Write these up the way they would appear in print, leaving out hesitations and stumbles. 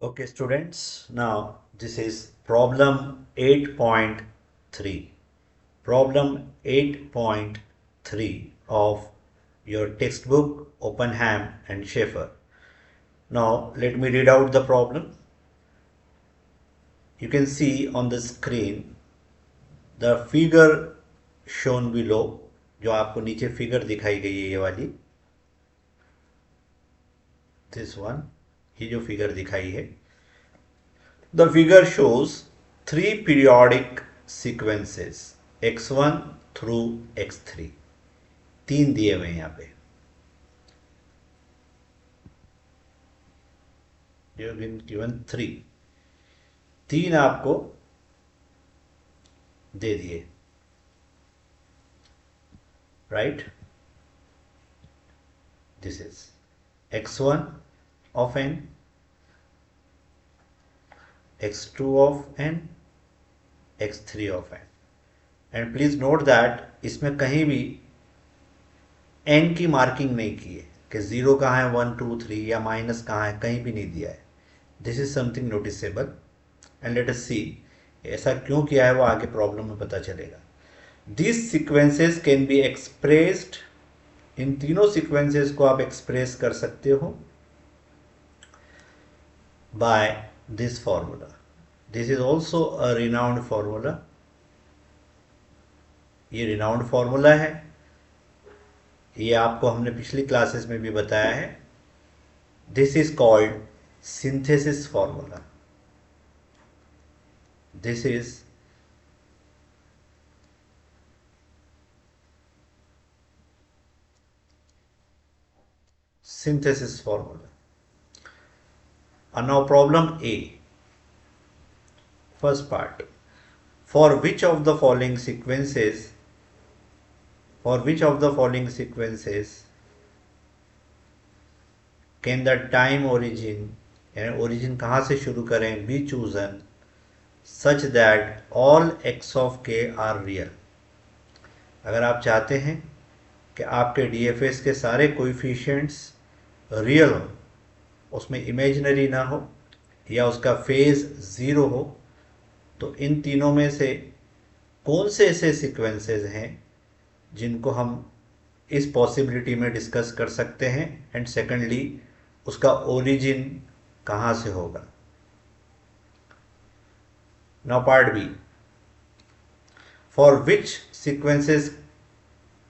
Okay, students, now this is problem 8.3. Problem 8.3 of your textbook Oppenheim and Schaeffer. Now, let me read out the problem. You can see on the screen the figure shown below, जो आपको नीचे figure दिखाई गई है ये वाली, this one, ये जो फिगर दिखाई है. The figure shows three periodic sequences x1 through x3. तीन दिए हुए हैं यहाँ पे. You have been given three. तीन आपको दे दिए, right? This is x1 of n, x2 of n, x3 of n. And please note that इसमें कहीं भी n की मार्किंग नहीं की है कि 0 कहाँ है, 1 2 3 या माइनस कहाँ है, कहीं भी नहीं दिया है. This is something noticeable and let us see ऐसा क्यों किया है, वो आगे प्रॉब्लम में पता चलेगा. This sequences can be expressed, इन तीनों सीक्वेंसेस को आप एक्सप्रेस कर सकते हो by this formula. This is also a renowned formula. ये रिनाउंड फॉर्मूला है, ये आपको हमने पिछली क्लासेस में भी बताया है. This is called synthesis formula. This is synthesis formula. And now problem A. First part. For which of the following sequences can the time origin, यानी origin कहाँ से शुरू करें, be chosen such that all x of k are real. अगर आप चाहते हैं कि आपके DFS के सारे कोएफिशिएंट्स रियल हो, उसमें इमेजिनरी ना हो या उसका फेज ज़ीरो हो, तो इन तीनों में से कौन से ऐसे सीक्वेंसेस हैं जिनको हम इस पॉसिबिलिटी में डिस्कस कर सकते हैं, एंड सेकेंडली उसका ओरिजिन कहाँ से होगा. Now part B. For which sequences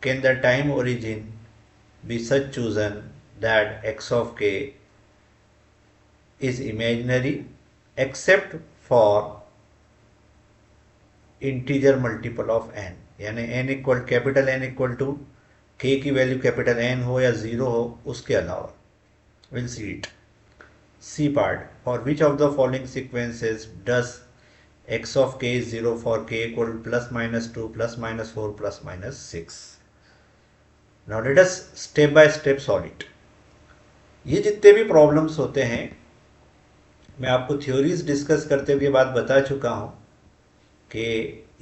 can the time origin be such chosen that x of k is imaginary except for integer multiple of n, यानी n equal capital N equal to k की value capital N हो या zero हो, उसके अलावा. Will see it. C part. For which of the following sequences does x of k is 0 for k equal plus minus 2 plus minus 4 plus minus 6. Now let us step by step solve it. ये जितने भी problems होते हैं, मैं आपको theories discuss करते हुए बात बता चुका हूँ कि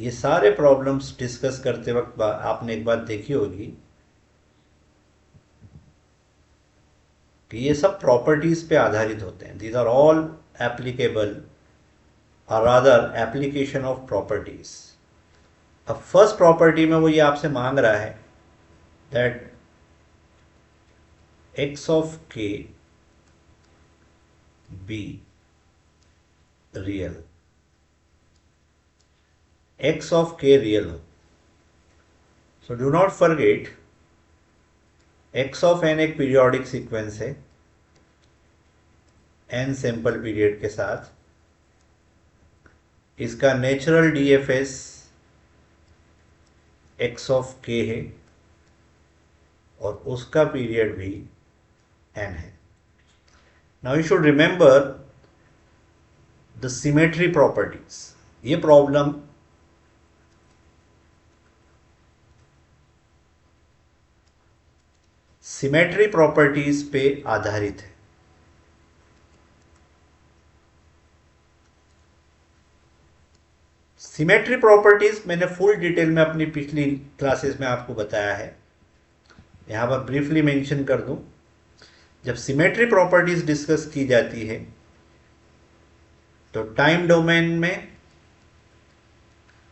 ये सारे प्रॉब्लम्स डिस्कस करते वक्त आपने एक बात देखी होगी कि ये सब प्रॉपर्टीज पे आधारित होते हैं. दीज आर ऑल एप्लीकेबल और रादर एप्लीकेशन ऑफ प्रॉपर्टीज. अब फर्स्ट प्रॉपर्टी में वो ये आपसे मांग रहा है that x of k be real. x of k real हो. So do not forget x of n एक पीरियोडिक सीक्वेंस है n सैंपल पीरियड के साथ. इसका natural DFS x of k है और उसका पीरियड भी n है. Now you should remember the symmetry properties. ये प्रॉब्लम सिमेट्री प्रॉपर्टीज पे आधारित है. सिमेट्री प्रॉपर्टीज मैंने फुल डिटेल में अपनी पिछली क्लासेस में आपको बताया है. यहाँ पर ब्रीफली मेंशन कर दूं, जब सिमेट्री प्रॉपर्टीज डिस्कस की जाती है तो टाइम डोमेन में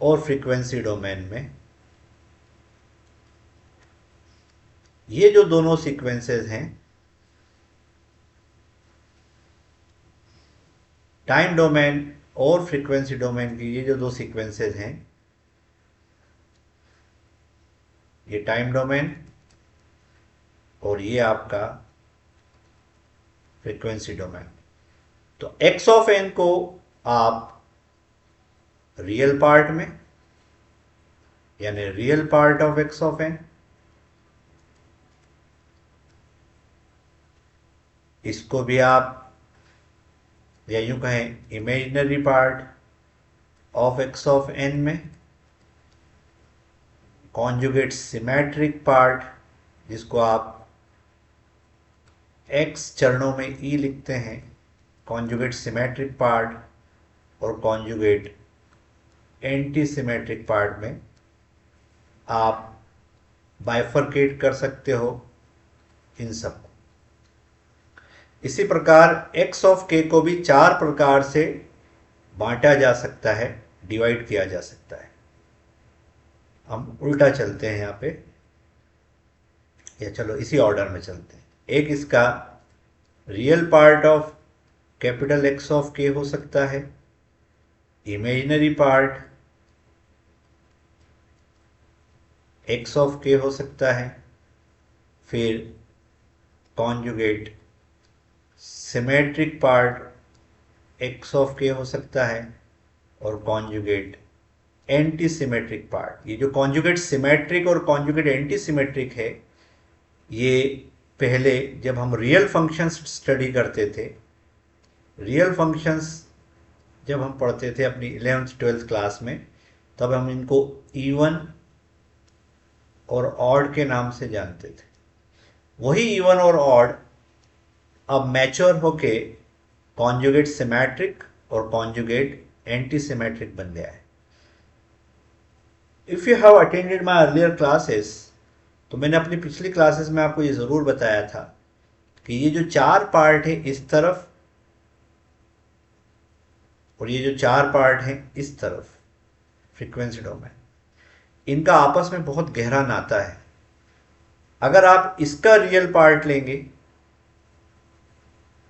और फ्रीक्वेंसी डोमेन में ये जो दोनों सीक्वेंसेस हैं, टाइम डोमेन और फ्रीक्वेंसी डोमेन की ये जो दो सीक्वेंसेस हैं, ये टाइम डोमेन और ये आपका फ्रीक्वेंसी डोमेन। तो एक्स ऑफ एन को आप रियल पार्ट में, यानी real part of x of n, इसको भी आप या यूं कहें imaginary part of x of n में, कॉन्जुगेट सिमेट्रिक पार्ट जिसको आप एक्स चरणों में ई लिखते हैं, कॉन्जुगेट सिमेट्रिक पार्ट और कॉन्जुगेट एंटी सिमेट्रिक पार्ट में आप बाइफरकेट कर सकते हो इन सब को। इसी प्रकार x ऑफ k को भी 4 प्रकार से बांटा जा सकता है, डिवाइड किया जा सकता है। हम उल्टा चलते हैं यहाँ पे, या चलो इसी ऑर्डर में चलते हैं। एक इसका real part of capital X of k हो सकता है, imaginary part X of k हो सकता है, फिर conjugate symmetric part X of k हो सकता है, और कॉन्जुगेट एंटी सिमेट्रिक पार्ट। ये जो कॉन्जुगेट सिमेट्रिक और कॉन्जुगेट एंटी सिमेट्रिक है, ये पहले जब हम रियल फंक्शंस स्टडी करते थे, रियल फंक्शंस जब हम पढ़ते थे अपनी 11th 12th क्लास में, तब हम इनको इवन और ऑड के नाम से जानते थे। वही इवन और ऑड अब मैच्योर होके कॉन्जुगेट सिमेट्रिक और कॉन्जुगेट एंटी सिमेट्रिक बन गया है। If you have attended my earlier classes, तो मैंने अपनी पिछली क्लासेस में आपको ये ज़रूर बताया था कि ये जो 4 पार्ट है इस तरफ और ये जो 4 पार्ट हैं इस तरफ, फ्रीक्वेंसी डोमेन, इनका आपस में बहुत गहरा नाता है। अगर आप इसका रियल पार्ट लेंगे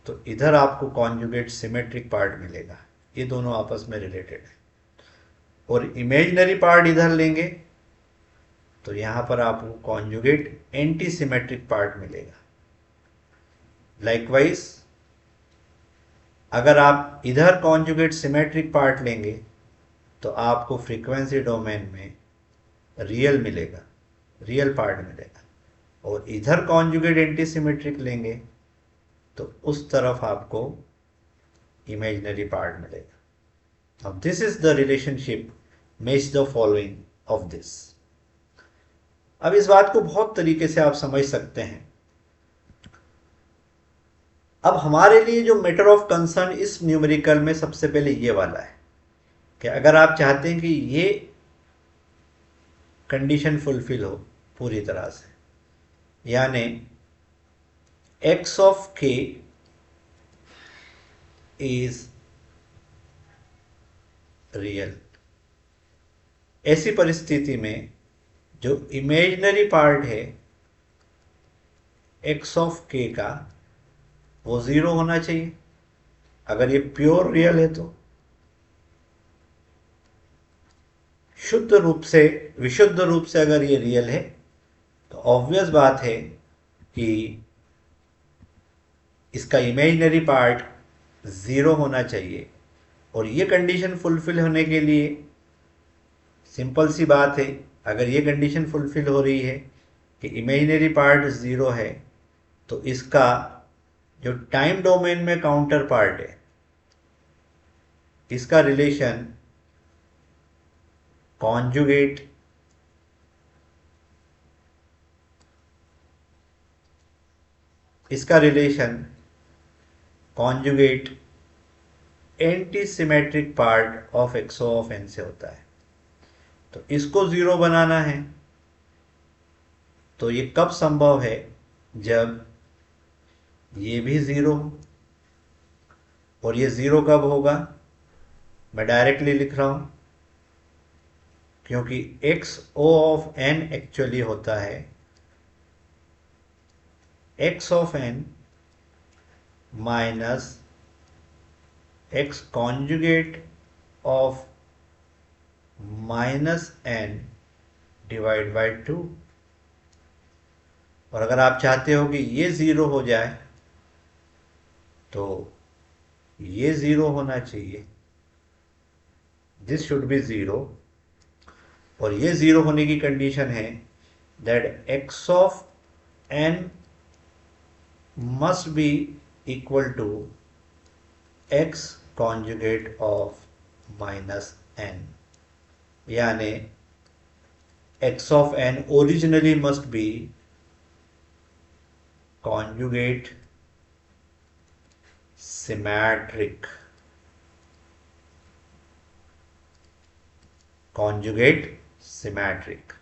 तो इधर आपको कॉन्जुगेट सिमेट्रिक पार्ट मिलेगा, ये दोनों आपस में रिलेटेड है। और इमेजिनरी पार्ट इधर लेंगे तो यहां पर आपको कॉन्जुगेट एंटी सिमेट्रिक पार्ट मिलेगा। लाइकवाइज अगर आप इधर कॉन्जुगेट सिमेट्रिक पार्ट लेंगे तो आपको फ्रीक्वेंसी डोमेन में रियल मिलेगा, रियल पार्ट मिलेगा, और इधर कॉन्जुगेट एंटी सिमेट्रिक लेंगे तो उस तरफ आपको इमेजिनरी पार्ट मिलेगा। अब this is the relationship, match the following of this. अब इस बात को बहुत तरीके से आप समझ सकते हैं। अब हमारे लिए जो मैटर ऑफ कंसर्न इस न्यूमेरिकल में सबसे पहले ये वाला है कि अगर आप चाहते हैं कि ये कंडीशन फुलफिल हो पूरी तरह से, यानी x of k is real, ऐसी परिस्थिति में जो इमेजिनरी पार्ट है x ऑफ k का वो 0 होना चाहिए। अगर ये प्योर रियल है तो शुद्ध रूप से, विशुद्ध रूप से अगर ये रियल है तो ऑब्वियस बात है कि इसका इमेजिनरी पार्ट 0 होना चाहिए। और ये कंडीशन फुलफिल होने के लिए सिंपल सी बात है, अगर ये कंडीशन फुलफिल हो रही है कि इमेजिनरी पार्ट 0 है, तो इसका जो टाइम डोमेन में काउंटर पार्ट है, इसका relation conjugate anti symmetric part of x of n से होता है। तो इसको 0 बनाना है तो ये कब संभव है? जब ये भी 0 हो। और ये 0 कब होगा? मैं डायरेक्टली लिख रहा हूं क्योंकि x o of n actually होता है x of n minus x conjugate of minus n divide by 2। और अगर आप चाहते हो कि ये ज़ीरो हो जाए तो ये ज़ीरो होना चाहिए, दिस शुड बी ज़ीरो। और ये ज़ीरो होने की कंडीशन है that x of n must be equal to x conjugate of minus n, यानी x of n originally must be conjugate symmetric, conjugate symmetric।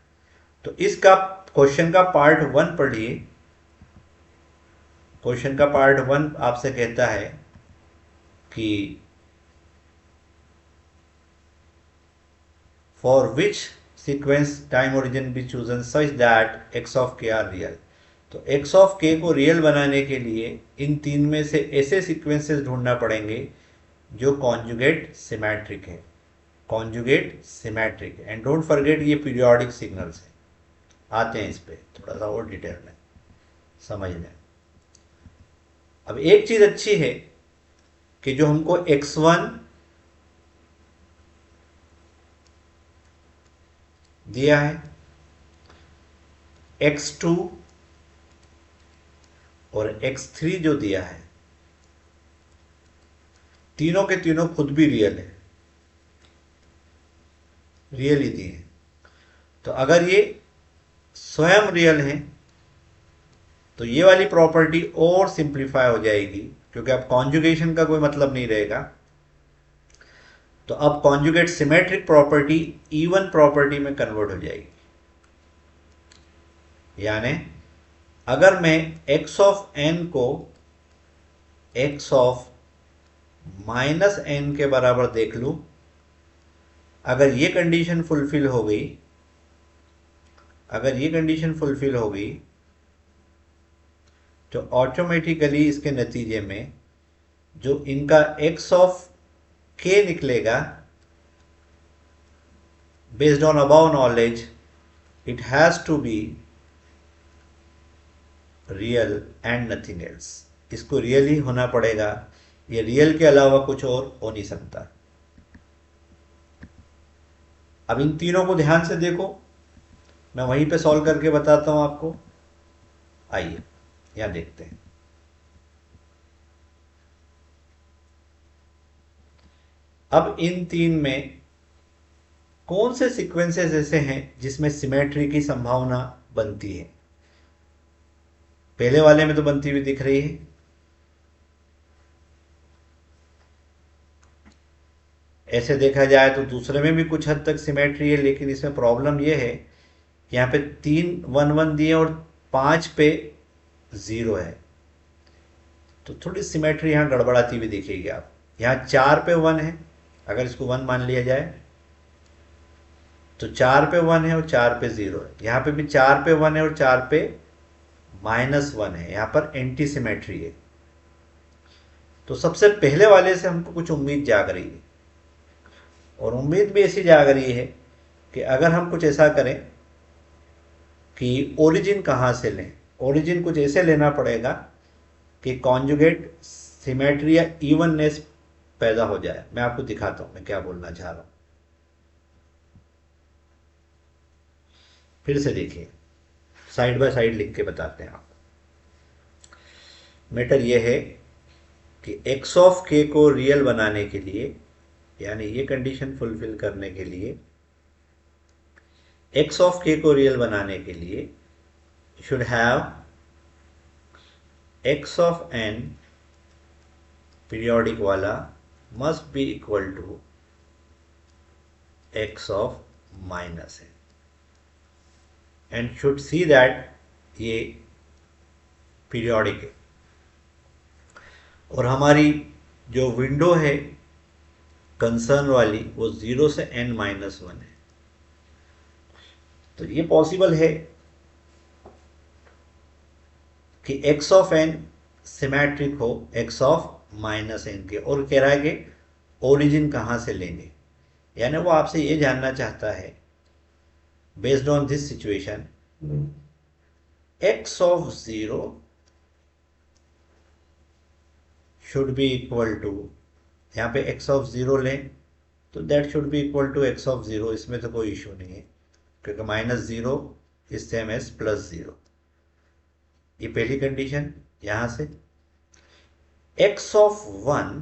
तो इसका क्वेश्चन का पार्ट 1 पढ़िए। क्वेश्चन का पार्ट 1 आपसे कहता है कि for which sequence time origin be chosen such that x of k are real. तो एक्स ऑफ के को रियल बनाने के लिए इन तीन में से ऐसे सीक्वेंसेस ढूंढना पड़ेंगे जो कॉन्जुगेट सिमेट्रिक है, conjugate symmetric. And don't forget ये पीरियोडिक सिग्नल्स है। आते हैं इस पे थोड़ा सा और डिटेल में समझ लें। अब एक चीज अच्छी है कि जो हमको x1 दिया है, x2 और x3 जो दिया है, तीनों के तीनों खुद भी रियल है, रियल ही दिए। तो अगर ये स्वयं रियल है तो ये वाली प्रॉपर्टी और सिंप्लीफाई हो जाएगी, क्योंकि अब कॉन्जुगेशन का कोई मतलब नहीं रहेगा। तो अब conjugate symmetric property even property में कन्वर्ट हो जाएगी। यानी अगर मैं x ऑफ n को x ऑफ माइनस n के बराबर देख लूं, अगर ये कंडीशन फुलफिल हो गई, अगर ये कंडीशन फुलफिल हो गई तो ऑटोमेटिकली इसके नतीजे में जो इनका x ऑफ k निकलेगा, based on about knowledge it has to be real and nothing else. इसको रियल ही होना पड़ेगा, ये रियल के अलावा कुछ और हो नहीं सकता। अब इन तीनों को ध्यान से देखो, मैं वहीं पे सॉल्व करके बताता हूं आपको। आइए यहां देखते हैं। अब इन तीन में कौन से सीक्वेंसेस ऐसे हैं जिसमें सिमेट्री की संभावना बनती है? पहले वाले में तो बनती हुई दिख रही है, ऐसे देखा जाए तो दूसरे में भी कुछ हद तक सिमेट्री है, लेकिन इसमें प्रॉब्लम यह है कि यहाँ पे 3 1 1 दिए और 5 पे 0 है, तो थोड़ी सिमेट्री यहाँ गड़बड़ाती हुई दिखेगी। आप यहाँ 4 पे 1 है, अगर इसको 1 मान लिया जाए तो 4 पे 1 है और 4 पे 0 है। यहाँ पे भी 4 पे 1 है और 4 पे -1 है, यहाँ पर एंटी सिमेट्री है। तो सबसे पहले वाले से हमको कुछ उम्मीद जाग रही है, और उम्मीद भी ऐसी जाग रही है कि अगर हम कुछ ऐसा करें कि ओरिजिन कहाँ से लें, ओरिजिन कुछ ऐसे लेना पड़ेगा कि कॉन्जुगेट सिमेट्री या इवननेस पैदा हो जाए। मैं आपको दिखाता हूं मैं क्या बोलना चाह रहा हूं। फिर से देखिए, साइड बाय साइड लिख के बताते हैं आप। मैटर यह है कि x ऑफ k को रियल बनाने के लिए, यानी ये कंडीशन फुलफिल करने के लिए, x ऑफ k को रियल बनाने के लिए should have x of n periodic वाला must be equal to x of minus n, and should see that ये पीरियोडिक है। और हमारी जो विंडो है कंसर्न वाली वो 0 से n-1 है। तो ये पॉसिबल है कि x ऑफ n सिमेट्रिक हो x ऑफ माइनस n के, और कह रहा है कि ओरिजिन कहाँ से लेंगे, यानी वो आपसे ये जानना चाहता है based on this situation x of 0 should be equal to, यहाँ पे x ऑफ 0 लें तो that should be equal to x of 0, इसमें तो कोई इशू नहीं है क्योंकि -0 इज सेम एज +0। ये पहली कंडीशन। यहां से x of 1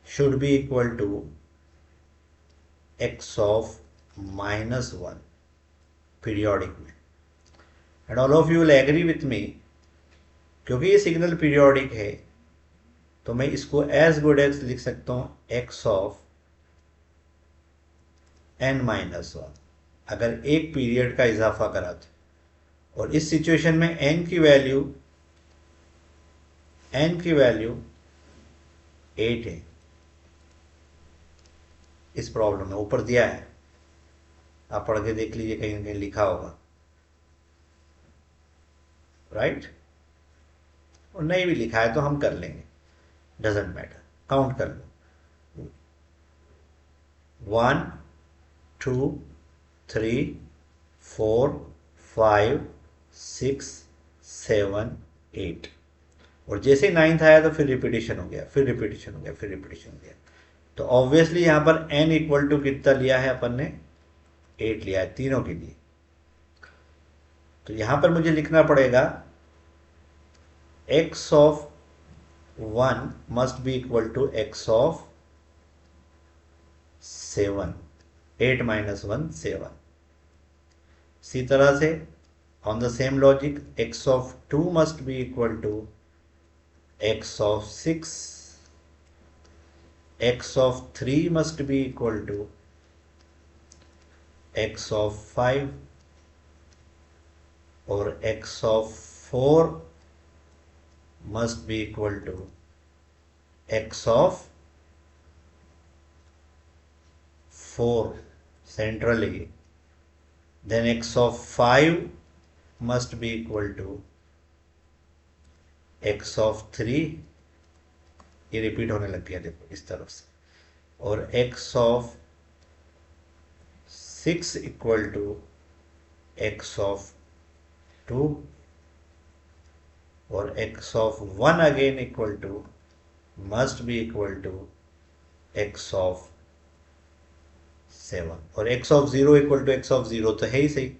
should be equal to x of -1 periodic में, and all of you will agree with me, क्योंकि ये सिग्नल पीरियोडिक है तो मैं इसको एज गुड एज लिख सकता हूं x ऑफ n-1 अगर एक पीरियड का इजाफा करा तो। और इस सिचुएशन में n की वैल्यू 8 है। इस प्रॉब्लम में ऊपर दिया है, आप पढ़ के देख लीजिए, कहीं ना कहीं लिखा होगा, राइट? और नहीं भी लिखा है तो हम कर लेंगे, डजेंट मैटर, काउंट कर लो। 1 2 3 4 5 6 7 8, और जैसे ही 9th आया तो फिर रिपीटिशन हो गया, फिर रिपीटिशन हो गया, फिर रिपीटिशन हो गया। तो ऑब्वियसली यहां पर n इक्वल टू कितना लिया है अपन ने? 8 लिया है तीनों के लिए। तो यहां पर मुझे लिखना पड़ेगा x of 1 must be equal to x of 7, 8 - 1 7। इसी तरह से on the same logic x of 2 must be equal to x of 6, x of 3 must be equal to x of 5, और x of 4 must be equal to x of 4 centrally, then x of 5 must be equal to x of 3, ये repeat होने लग गया देखो इस तरफ से, और x of 6 equal to x of 2, और x of 1 again equal to must be equal to x of 7, और x of 0 equal to x of 0 तो है ही सही,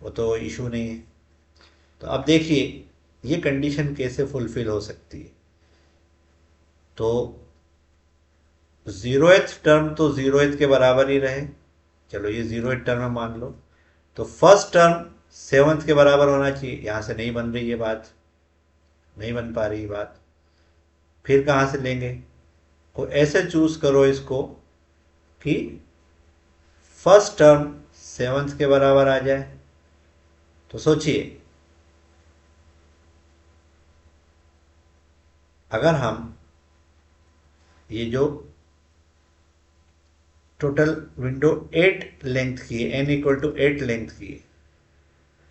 वो तो इशू नहीं है। तो अब देखिए ये कंडीशन कैसे फुलफिल हो सकती है। तो 0th टर्म तो 0th के बराबर ही रहे, चलो ये 0th टर्म मान लो, तो फर्स्ट टर्म 7th के बराबर होना चाहिए, यहां से नहीं बन रही ये बात, नहीं बन पा रही ये बात, फिर कहां से लेंगे? तो ऐसे चूज करो इसको कि फर्स्ट टर्म 7th के बराबर आ जाए। तो सोचिए अगर हम ये जो टोटल विंडो 8 लेंथ की है, n इक्वल टू 8 लेंथ की है,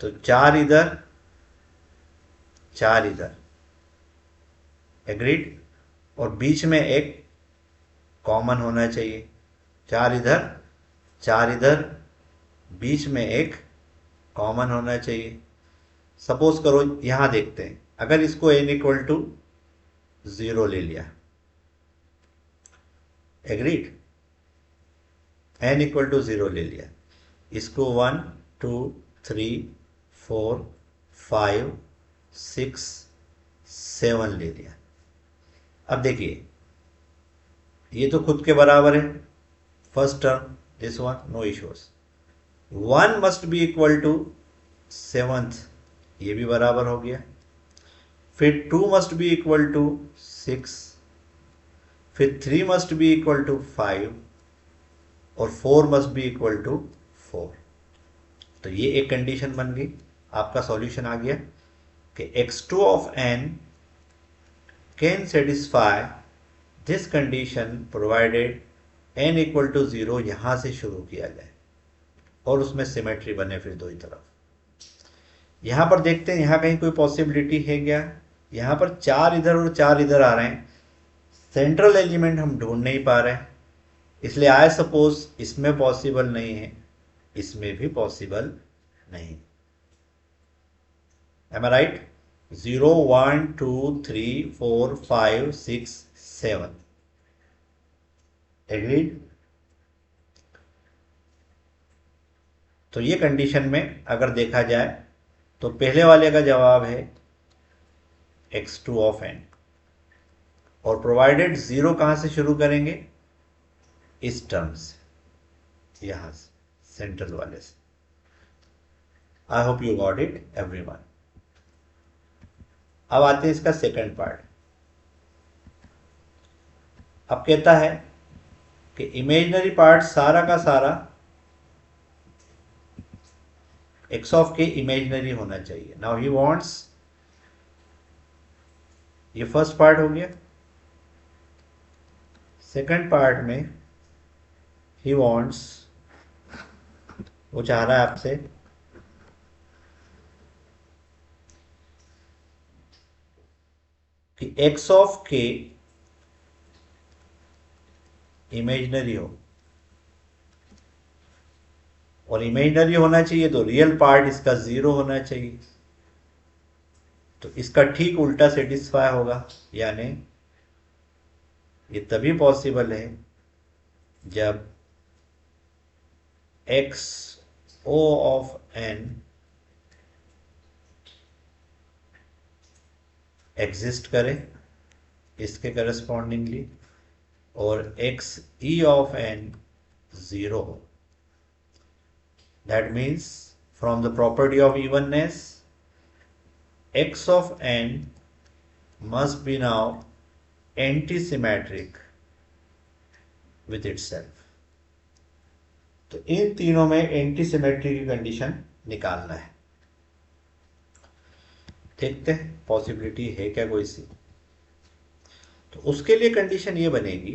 तो 4 इधर 4 इधर, एग्रीड, और बीच में एक कॉमन होना चाहिए, 4 इधर 4 इधर, बीच में एक कॉमन होना चाहिए। सपोज करो यहां देखते हैं, अगर इसको n इक्वल टू 0 ले लिया, एग्रीड, n इक्वल टू 0 ले लिया, इसको 1 2 3 4 5 6 7 ले लिया। अब देखिए ये तो खुद के बराबर है, first term this one no issues, 1 must be equal to 7th, ये भी बराबर हो गया, फिर 2 मस्ट बी इक्वल टू 6, फिर 3 मस्ट बी इक्वल टू 5, और 4 मस्ट बी इक्वल टू 4। तो ये एक कंडीशन बन गई, आपका सॉल्यूशन आ गया कि x2 of n can satisfy this condition provided n equal to 0 यहां से शुरू किया जाए और उसमें सिमेट्री बने फिर दो ही तरफ। यहां पर देखते हैं यहां कहीं कोई पॉसिबिलिटी है क्या? यहां पर 4 इधर और 4 इधर आ रहे हैं, सेंट्रल एलिमेंट हम ढूंढ नहीं पा रहे हैं, इसलिए आई सपोज इसमें पॉसिबल नहीं है, इसमें भी पॉसिबल नहीं। एम आई राइट? 0 1 2 3 4 5 6 7 एग्रीड? तो ये कंडीशन में अगर देखा जाए तो पहले वाले का जवाब है x2 ऑफ n, और प्रोवाइडेड 0 कहां से शुरू करेंगे? इस टर्म से, यहां से, सेंट्रल वाले से। आई hope you got it everyone. अब आते हैं इसका सेकंड पार्ट। अब कहता है कि इमेजिनरी पार्ट सारा का सारा x ऑफ k इमेजिनरी होना चाहिए। नाउ ही वांट्स, ये फर्स्ट पार्ट हो गया। सेकंड पार्ट में ही वांट्स, वो चाह रहा है आपसे कि x ऑफ k इमेजिनरी हो, और इमेजिनरी होना चाहिए तो रियल पार्ट इसका 0 होना चाहिए। तो इसका ठीक उल्टा सेटिस्फाई होगा, यानी ये तभी पॉसिबल है जब x o of n exist करे इसके करस्पॉन्डिंगली, और एक्स ई ऑफ n 0 हो। That means from the property of evenness, x of n must be now antisymmetric with itself। तो इन तीनों में एंटीसिमेट्री की कंडीशन निकालना है। देखते हैं पॉसिबिलिटी है क्या कोई सी। तो उसके लिए कंडीशन ये बनेगी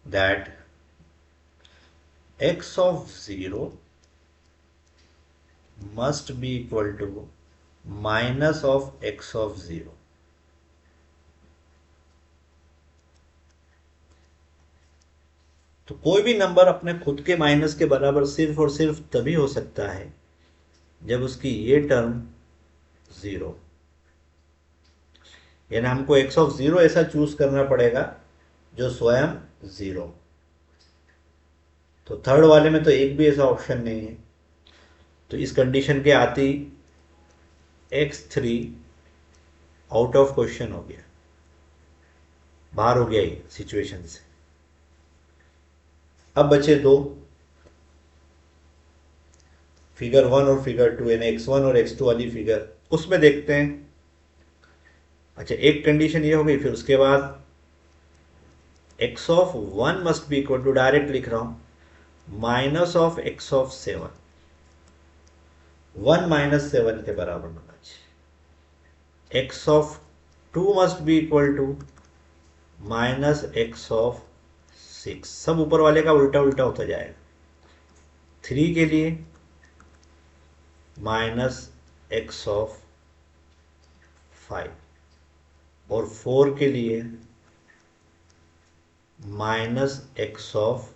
that x of 0 must be equal to minus of x of 0। तो कोई भी नंबर अपने खुद के माइनस के बराबर सिर्फ और सिर्फ तभी हो सकता है जब उसकी ये टर्म 0, यानी हमको x ऑफ 0 ऐसा चूज करना पड़ेगा जो स्वयं 0। तो थर्ड वाले में तो एक भी ऐसा ऑप्शन नहीं है। तो इस कंडीशन के आते ही x3 आउट ऑफ क्वेश्चन हो गया, बाहर हो गया ये सिचुएशन से। अब बचे दो, फिगर 1 और फिगर 2, यानी x1 और x2 वाली फिगर, उसमें देखते हैं। अच्छा, एक कंडीशन ये हो गई, फिर उसके बाद x of 1 must be equal to, direct लिख रहा हूं, minus of x of 7, 1 minus 7 के बराबर होना चाहिए। x of 2 must be equal to minus x of 6, सब ऊपर वाले का उल्टा उल्टा होता जाएगा। 3 के लिए माइनस x ऑफ 5, और 4 के लिए माइनस x ऑफ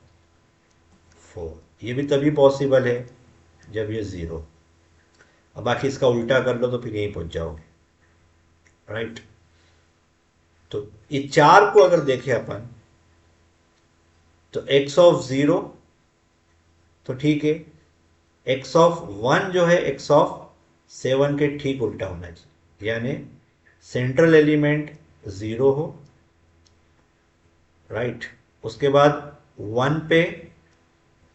4। ये भी तभी पॉसिबल है जब ये 0। अब बाकी इसका उल्टा कर लो तो फिर यहीं पहुंच जाओगे, राइट। तो ये 4 को अगर देखें अपन तो x ऑफ 0 तो ठीक है, x ऑफ 1 जो है x ऑफ 7 के ठीक उल्टा होना चाहिए, यानी सेंट्रल एलिमेंट 0 हो, राइट। उसके बाद 1 पे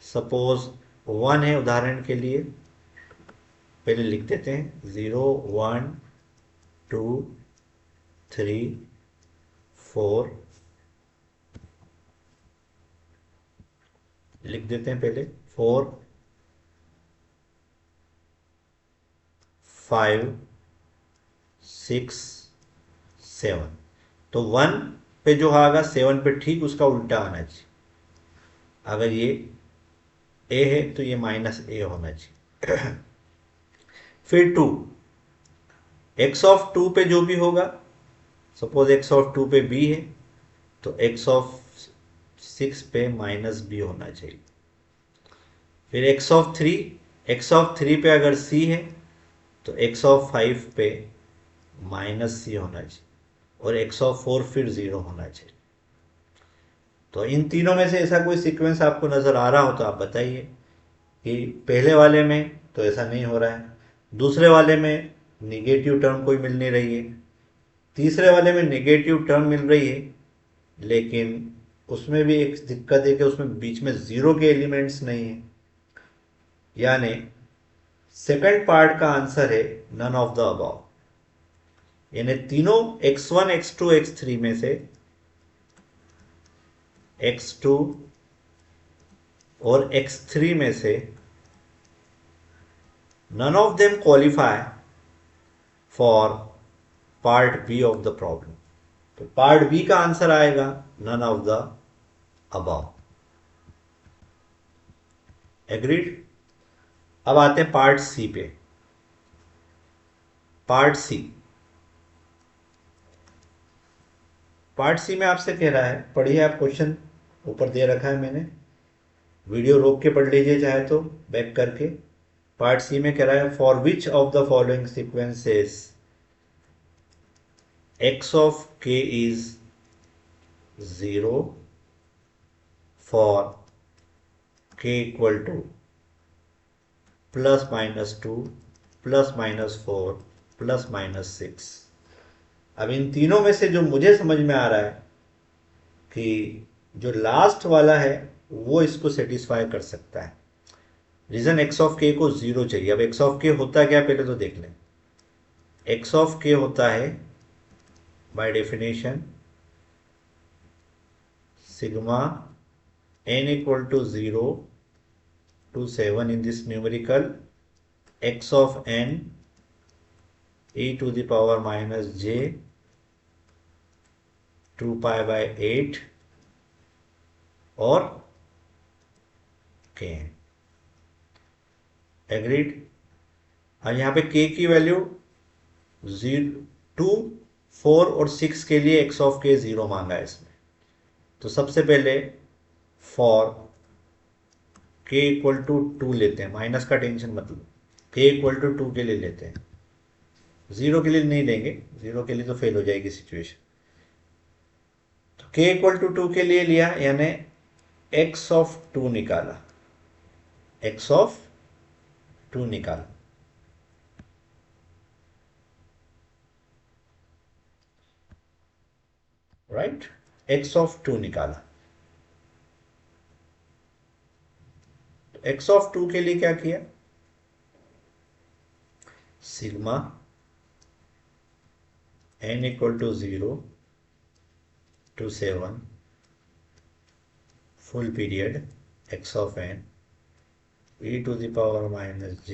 सपोज 1 है, उदाहरण के लिए पहले लिख देते हैं 0 1 2 3 4, लिख देते हैं पहले 4 5 6 7। तो 1 पे जो आएगा 7 पे ठीक उसका उल्टा आना चाहिए। अगर ये a है तो ये -a होना चाहिए। फिर 2, x ऑफ 2 पे जो भी होगा, सपोज x ऑफ 2 पे b है तो x ऑफ 6 पे -b होना चाहिए। फिर x ऑफ 3 पे अगर c है तो x ऑफ 5 पे -c होना चाहिए और x ऑफ 4 फिर 0 होना चाहिए। तो इन तीनों में से ऐसा कोई सीक्वेंस आपको नज़र आ रहा हो तो आप बताइए कि पहले वाले में तो ऐसा नहीं हो रहा है, दूसरे वाले में निगेटिव टर्म कोई मिल नहीं रही है, तीसरे वाले में नेगेटिव टर्म मिल रही है, लेकिन उसमें भी एक दिक्कत है कि उसमें बीच में 0 के एलिमेंट्स नहीं है। यानी सेकंड पार्ट का आंसर है नन ऑफ द अबव। यानी तीनों x1 x2 x3 में से x2 और x3 में से none of them qualify for part B of the problem। तो पार्ट बी का आंसर आएगा none of the above। Agreed. अब आते हैं पार्ट सी पे। पार्ट सी में आपसे कह रहा है, पढ़िए आप, क्वेश्चन ऊपर दे रखा है मैंने, वीडियो रोक के पढ़ लीजिए चाहे तो बैक करके। पार्ट सी में कह रहा है for which of the following sequences x of k is 0 for k equal to +-2 +-4 +-6। अब इन तीनों में से जो मुझे समझ में आ रहा है कि जो लास्ट वाला है वो इसको सेटिस्फाई कर सकता है। रीजन x ऑफ k को 0 चाहिए। अब x ऑफ k होता क्या पहले तो देख लें। x ऑफ k होता है by definition sigma n equal to 0 to 7 in this numerical x of n e to the power -j 2 pi by 8 और k। एग्रीड। और यहाँ पे k की वैल्यू 2, 4 और 6 के लिए x ऑफ k 0 मांगा है इसमें। तो सबसे पहले फॉर k इक्वल टू 2 लेते हैं, माइनस का टेंशन मत लो, k इक्वल टू 2 के लिए लेते हैं, 0 के लिए नहीं लेंगे, 0 के लिए तो फेल हो जाएगी सिचुएशन। तो k इक्वल टू 2 के लिए लिया, यानी x ऑफ 2 निकाला, x ऑफ 2 निकाला। राइट, x ऑफ 2 निकाला। x ऑफ 2 के लिए क्या किया, sigma n equal to 0 to 7 full period x of n e to the power -j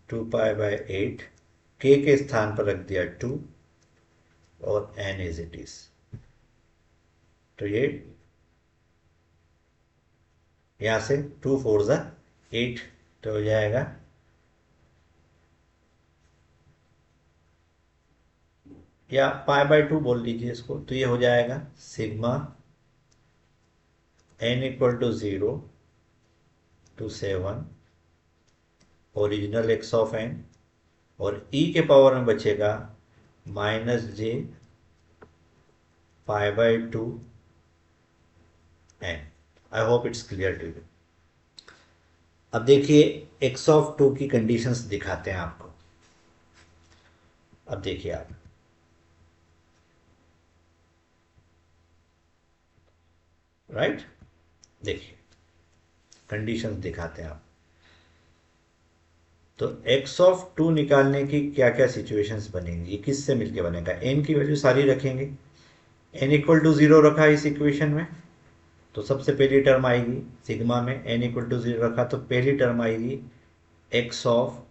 2 pi by 8, k के स्थान पर रख दिया 2 और n एज इट इज। तो ये यहां से 2 4 ज़ा 8 तो हो जाएगा या π/2 बोल लीजिए इसको, तो ये हो जाएगा sigma n equal to 0 to 7 original x of n और e के पावर में बचेगा -j π/2 n। I hope it's clear to you. अब देखिए x ऑफ 2 की कंडीशंस दिखाते हैं आपको। अब देखिए आप, राइट, देखिए कंडीशंस दिखाते हैं आप। तो x ऑफ 2 निकालने की क्या क्या सिचुएशंस बनेंगी, ये किससे मिलके बनेगा, n की वैल्यू सारी रखेंगे, n इक्वल टू 0 रखा इस इक्वेशन में, तो सबसे पहली टर्म आएगी सिग्मा में n इक्वल टू 0 रखा तो पहली टर्म आएगी x ऑफ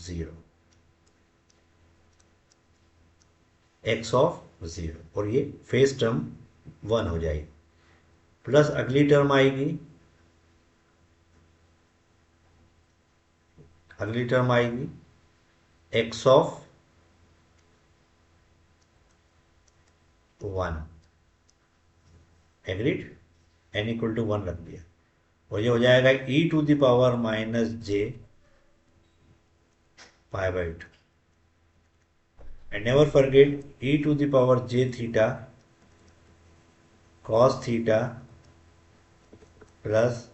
0। एक्स ऑफ 0, और ये फेस टर्म 1 हो जाएगी, प्लस अगली टर्म आएगी, x of 1, agreed, n equal to 1 रख दिया, और ये हो जाएगा e to the power minus j pi by 2, and never forget e to the power j theta cos theta plus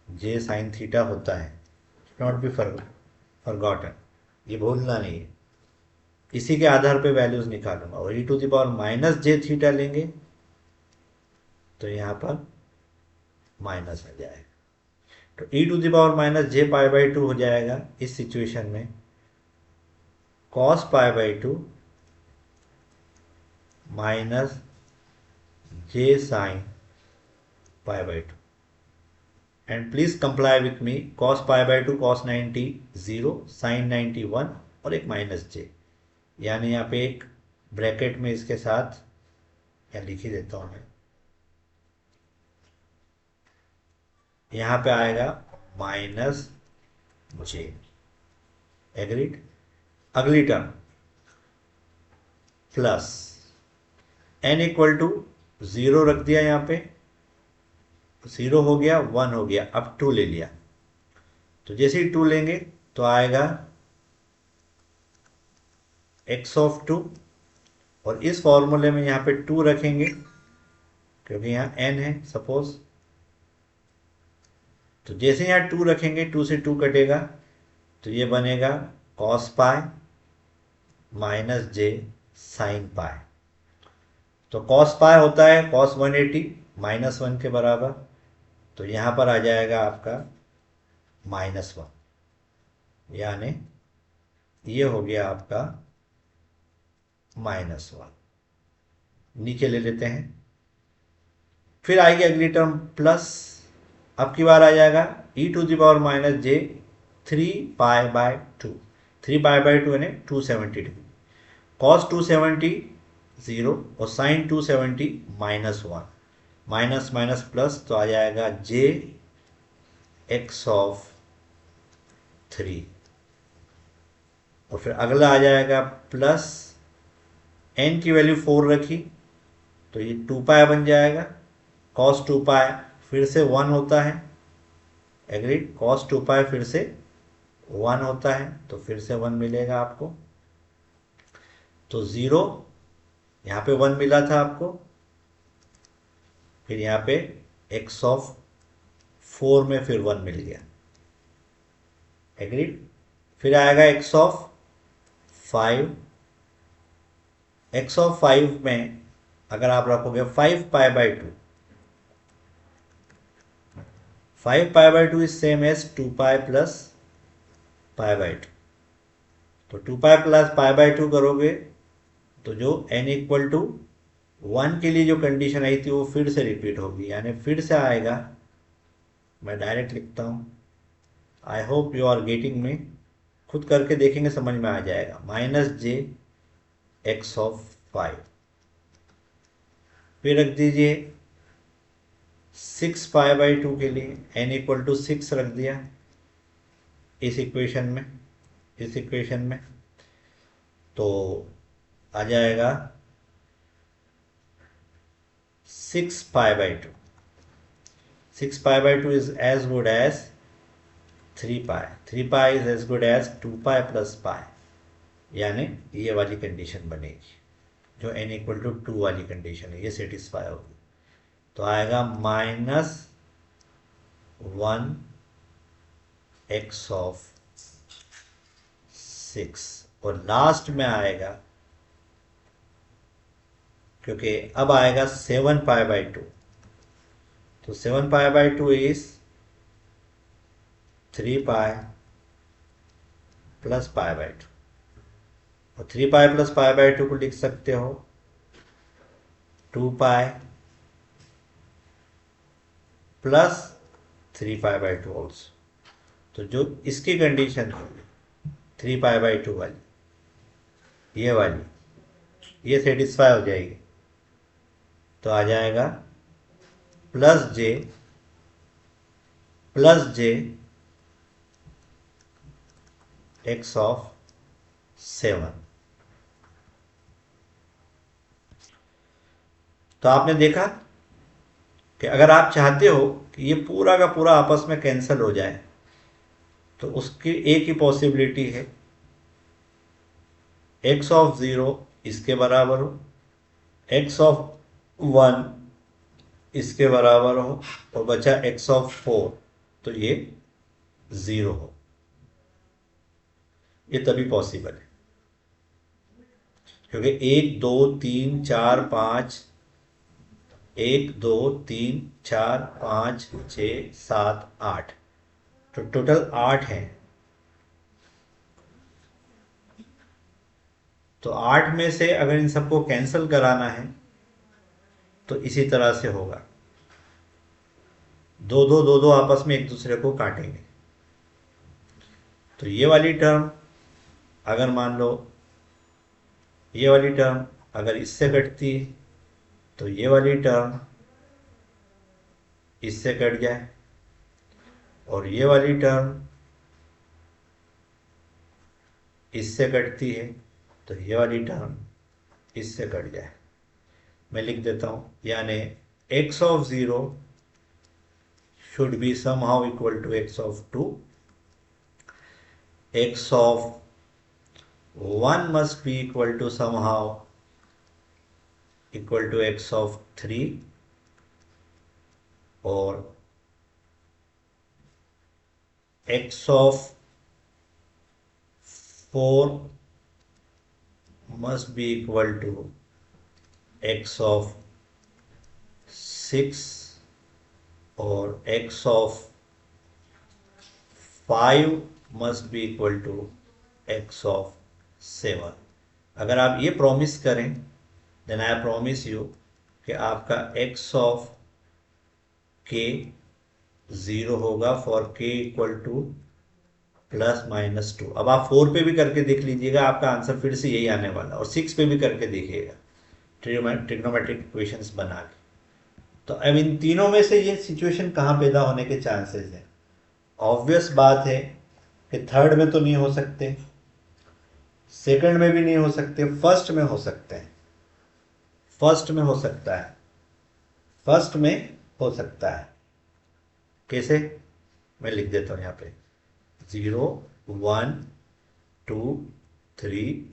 j sine theta होता है, नॉट बी फॉरगॉटन, ये भूलना नहीं है। इसी के आधार पे वैल्यूज निकालूंगा, और e to the power minus j theta लेंगे तो यहाँ पर माइनस आ जाएगा, तो e to the power minus j pi by 2 हो जाएगा इस सिचुएशन में cos pi by 2 minus j sine pi by 2, and please comply with me, cos pi by 2 cos 90 0, sine 90 1, और एक माइनस जे, यानी यहाँ पे एक ब्रैकेट में इसके साथ या लिख ही देता हूँ मैं, यहाँ पे आएगा माइनस जे, एग्रीड। अगली term plus n equal to 0 रख दिया, यहाँ पे 0 हो गया, 1 हो गया, अब 2 ले लिया, तो जैसे ही 2 लेंगे तो आएगा x ऑफ 2, और इस फॉर्मूले में यहाँ पे 2 रखेंगे क्योंकि यहाँ n है सपोज, तो जैसे यहाँ 2 रखेंगे 2 से 2 कटेगा, तो ये बनेगा cos pi minus j sine पाई, तो कॉस पाई होता है कॉस 180 माइनस 1 के बराबर, तो यहाँ पर आ जाएगा आपका माइनस 1, यानी ये हो गया आपका माइनस 1, नीचे ले लेते हैं, फिर आएगी अगली टर्म प्लस, अब की बार आ जाएगा e to the power minus j 3 pi by 2, 3 pi by 2 यानी 270 डिग्री, कॉस 270 0 और sine 270 minus 1, minus minus plus, तो आ जाएगा जे एक्स ऑफ 3, और फिर अगला आ जाएगा प्लस n की वैल्यू 4 रखी तो ये 2 पाई बन जाएगा, कॉस 2 पाई फिर से 1 होता है, एग्रीड, कॉस 2 पाई फिर से 1 होता है, तो फिर से 1 मिलेगा आपको, तो 0, यहाँ पे 1 मिला था आपको, फिर यहाँ पे x ऑफ 4 में फिर 1 मिल गया, एग्रीड, फिर आएगा x ऑफ 5, x ऑफ 5 में अगर आप रखोगे 5 pi by 2, 5 pi by 2 is same as 2 pi plus pi by 2, तो 2 पाई प्लस पाई बाई 2 करोगे तो जो n इक्वल टू 1 के लिए जो कंडीशन आई थी वो फिर से रिपीट होगी, यानी फिर से आएगा, मैं डायरेक्ट लिखता हूँ, I hope you are getting में, खुद करके देखेंगे समझ में आ जाएगा, माइनस जे एक्स ऑफ 5, फिर रख दीजिए 6 पाई बाई 2 के लिए n इक्वल टू 6 रख दिया इस इक्वेशन में, तो आ जाएगा 6 pi by 2, 6 pi by 2 is as good as 3 pi, 3 pi is as good as 2 pi plus pi, यानी ये वाली कंडीशन बनेगी जो n इक्वल टू 2 वाली कंडीशन है, ये सेटिस्फाई होगी, तो आएगा माइनस 1 एक्स ऑफ 6, और लास्ट में आएगा, क्योंकि अब आएगा 7 पाई बाई 2, तो 7 पाई by 2 is 3 pi plus pi by 2, और 3 पाई प्लस पाई बाई 2 को लिख सकते हो 2 pi plus 3 pi by 2 also, तो जो इसकी कंडीशन होगी 3 पाई बाई 2 वाली, ये वाली, ये सेटिस्फाई हो जाएगी, तो आ जाएगा प्लस जे एक्स ऑफ 7। तो आपने देखा कि अगर आप चाहते हो कि ये पूरा का पूरा आपस में कैंसिल हो जाए, तो उसकी एक ही पॉसिबिलिटी है, एक्स ऑफ 0 इसके बराबर हो, एक्स ऑफ 1 इसके बराबर हो, और बचा एक्स ऑफ 4, तो ये 0 हो। ये तभी पॉसिबल है क्योंकि 1 2 3 4 5 तो टोटल 8 हैं। तो 8 में से अगर इन सबको कैंसिल कराना है तो इसी तरह से होगा, दो दो आपस में एक दूसरे को काटेंगे। तो ये वाली टर्म अगर मान लो ये वाली टर्म अगर इससे कटती है, तो ये वाली टर्म इससे कट जाए, और ये वाली टर्म इससे कटती है, तो ये वाली टर्म इससे कट जाए। मैं लिख देता हूँ, यानी x of 0 should be somehow equal to x of 2, x of 1 must be equal to somehow equal to x of 3, और x of 4 must be equal to x of 6, और x of 5 must be equal to x of 7। अगर आप ये promise करें, then I promise you कि आपका x of k 0 होगा for k equal to ±2। अब आप 4 पे भी करके देख लीजिएगा, आपका आंसर फिर से यही आने वाला, और 6 पे भी करके देखिएगा ट्रिग्नोमेट्रिक इक्वेशंस बना के। तो अब इन तीनों में से ये सिचुएशन कहाँ पैदा होने के चांसेस हैं? ऑब्वियस बात है कि थर्ड में तो नहीं हो सकते, सेकंड में भी नहीं हो सकते, फर्स्ट में हो सकते हैं। फर्स्ट में हो सकता है, फर्स्ट में हो सकता है। कैसे? मैं लिख देता हूं यहां पे 0 1 2 3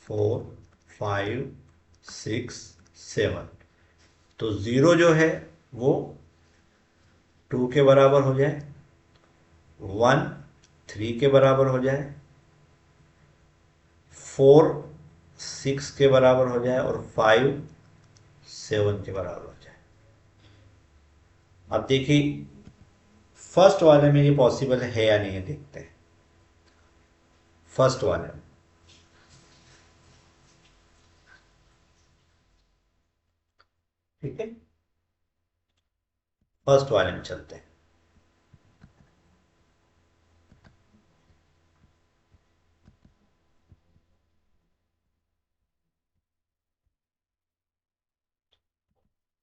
4 5 6 7। तो 0 जो है वो 2 के बराबर हो जाए, 1 3 के बराबर हो जाए, 4 6 के बराबर हो जाए, और 5 7 के बराबर हो जाए। अब देखिए फर्स्ट वाले में ये पॉसिबल है या नहीं है, देखते हैं। फर्स्ट वाले में ठीक है, फर्स्ट वाले में चलते हैं।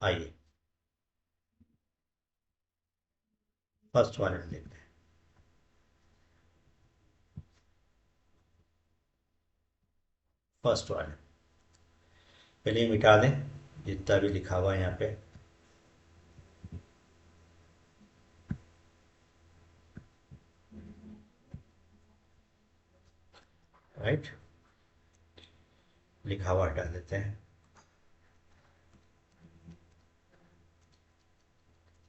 आइए फर्स्ट वाले में देखते हैं। फर्स्ट वाले पहले ही मिटा दें जितना भी लिखा हुआ है यहाँ पे। राइट, लिखा हुआ हटा देते हैं,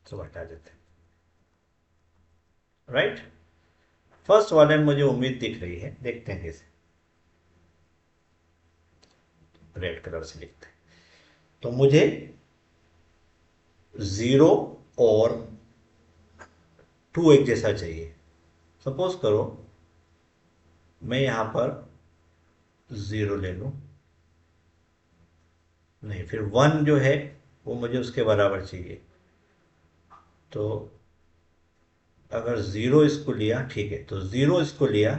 तो हटा देते हैं। राइट, फर्स्ट वाले में मुझे उम्मीद दिख रही है, देखते हैं कैसे। रेड कलर से लिखते हैं। तो मुझे 0 और 2 एक जैसा चाहिए। सपोज करो मैं यहां पर 0 ले लूं, नहीं, फिर 1 जो है वो मुझे उसके बराबर चाहिए। तो अगर 0 इसको लिया, ठीक है, तो 0 इसको लिया,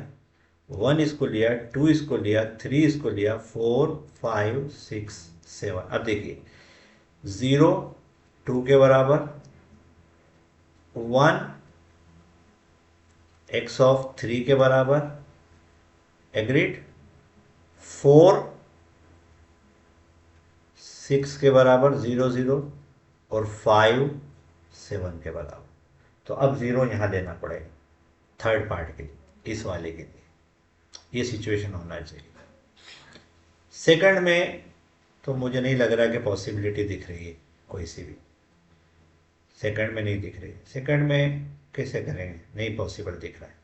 1 इसको लिया, 2 इसको लिया, 3 इसको लिया, 4 5 6 7। अब देखिए 0 2 के बराबर, 1 x ऑफ 3 के बराबर, एग्रीड, 4 6 के बराबर 0 0 और 5 7 के बराबर। तो अब 0 यहाँ देना पड़ेगा थर्ड पार्ट के लिए, इस वाले के लिए। ये सिचुएशन होना चाहिए। सेकंड में तो मुझे नहीं लग रहा कि पॉसिबिलिटी दिख रही है कोई सी भी, सेकंड में नहीं दिख रही। सेकंड में कैसे करेंगे, नहीं पॉसिबल दिख रहा है।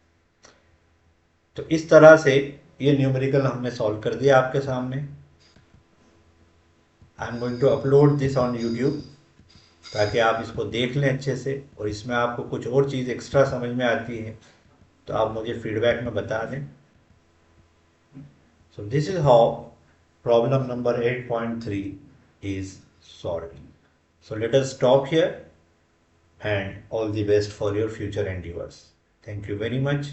तो इस तरह से ये न्यूमेरिकल हमने सॉल्व कर दिया आपके सामने। I am going to upload this on YouTube ताकि आप इसको देख लें अच्छे से, और इसमें आपको कुछ और चीज़ एक्स्ट्रा समझ में आती है तो आप मुझे फीडबैक में बता दें। So this is how problem number 8.3 is solved. So let us stop here, and all the best for your future endeavors. Thank you very much.